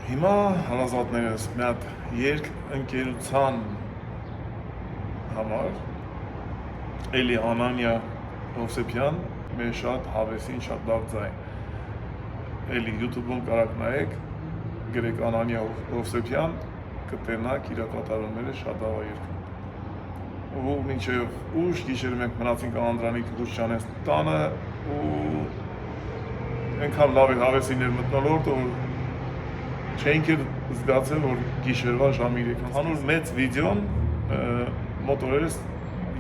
Հիմա հարազատներս մի հատ երկ ընկերության համար Էլի Անանյա Հովսեփյան մեր շատ հավեսին շատ լավ ձայն Էլի YouTube-ում կարակ նայեք գրեք Անանյա Հովսեփյան կտենաք իր կատարումները շատ լավ է երգում ու մինչև ուշ գիշերը մենք մնացինք Անդրանիկ Լուչյանես տանը ու այնքան լավ էր հավեսիներ մտնոլորտ որ չենք էլ զգացել, որ գիշերվա ժամ 3 հանուր մեծ վիդեոն մոտորերս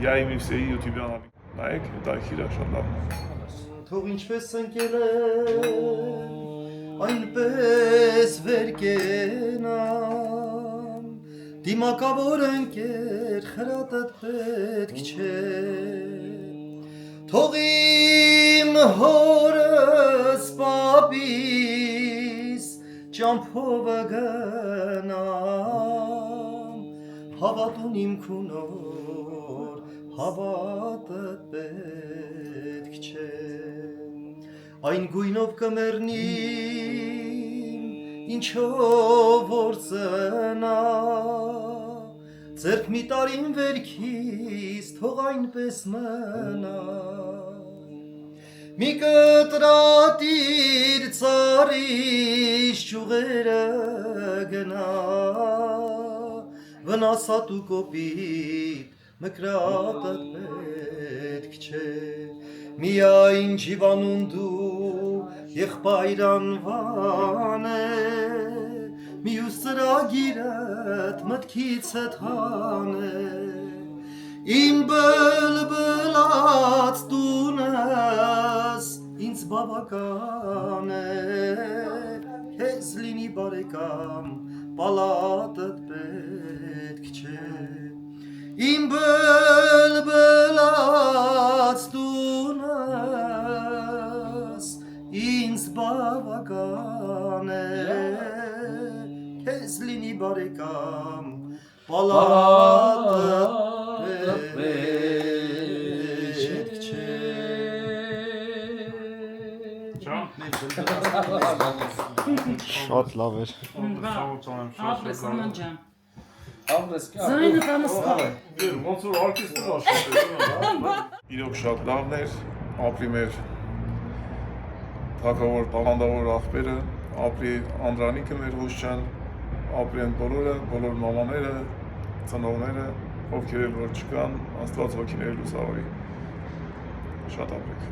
յայի միսեի YouTube-յան ալի նայեք, դա քիրա շատ լավ Թող ինչպես ընկել է, այնպես վեր կենամ Դիմակավոր ընկեր, խրատդ պետք չէ Թող իմ հորս պապիս ճամփովը գնամ Հավատուն իմ քունոր, հավատդ պետք չէ Այն գույնով կմեռնիմ, ինչով որ ծնա Ձերք մի տարին վերքիս, թող այնպես մնա Մի կտրատիր ծարիշ ճուղերը գնա Վնասատու կոպիտ մկրատդ պետք չէ Միայն ջիվանուն դու եղբայրանվան է Մյուս ծրագիրդ մտքիցդ հան է Իմ բլբլած տունս ինձ բավական է Քեզ լինի բարեկամ, պալատդ պետք չէ Իմ բլբլած տունս ինձ բավական է Քեզ լինի բարեկամ, պալատդ պետք չէ Շատ լավ էր Ապրես աման ջան Ապրես կա Զայնը տանսկա Ոնց որ արկեստ իրոք շատ լավն էր ապրի մեր թագավոր տաղանդավոր աղբերը ապրի Անդրանիկը մեր հուշչան ապրի են բոլոր մամաները ծնողները ովքեր էլ որ չկան Աստված հոգիների լուսավորի շատ ապրեք